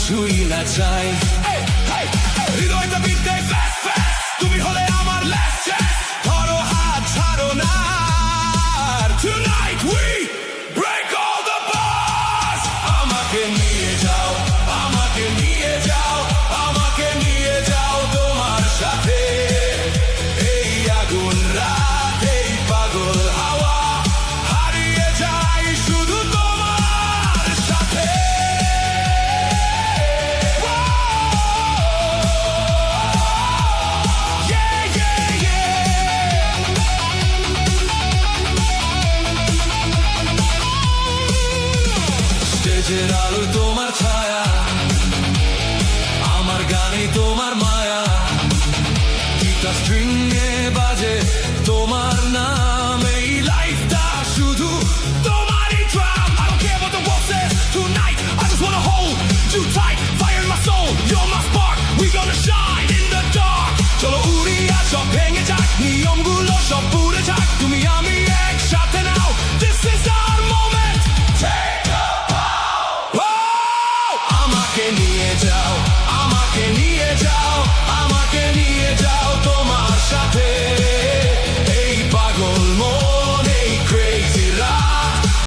কিছুই না চাই। হৃদয়টা বিদ্যে fast fast, তুমি হলে আমার last chance, ধরো হাত ছাড়ো না। Tonight we break all the bars. আমাকে নিয়ে যাও, আমাকে নিয়ে যাও, আমাকে নিয়ে যাও তোমার সাথে। এই আগুন রাত, এই পাগল হাওয়া, হারিয়ে যাই শুধু তোমার সাথে। Yeah, yeah, yeah. স্টেজের আলোয় তোমার ছায়া, আমার গানে তোমার মায়া, গিটার স্ট্রিংয়ে বাজে তোমার নাম। এই লাইফটা শুধু তোমারই drum. I don't care what the world says tonight, I just wanna hold you tight. Fire in my soul, you're my spark, we gonna shine in the dark. চলো উড়ি আর সব ভেঙে যাক, নিয়মগুলো সব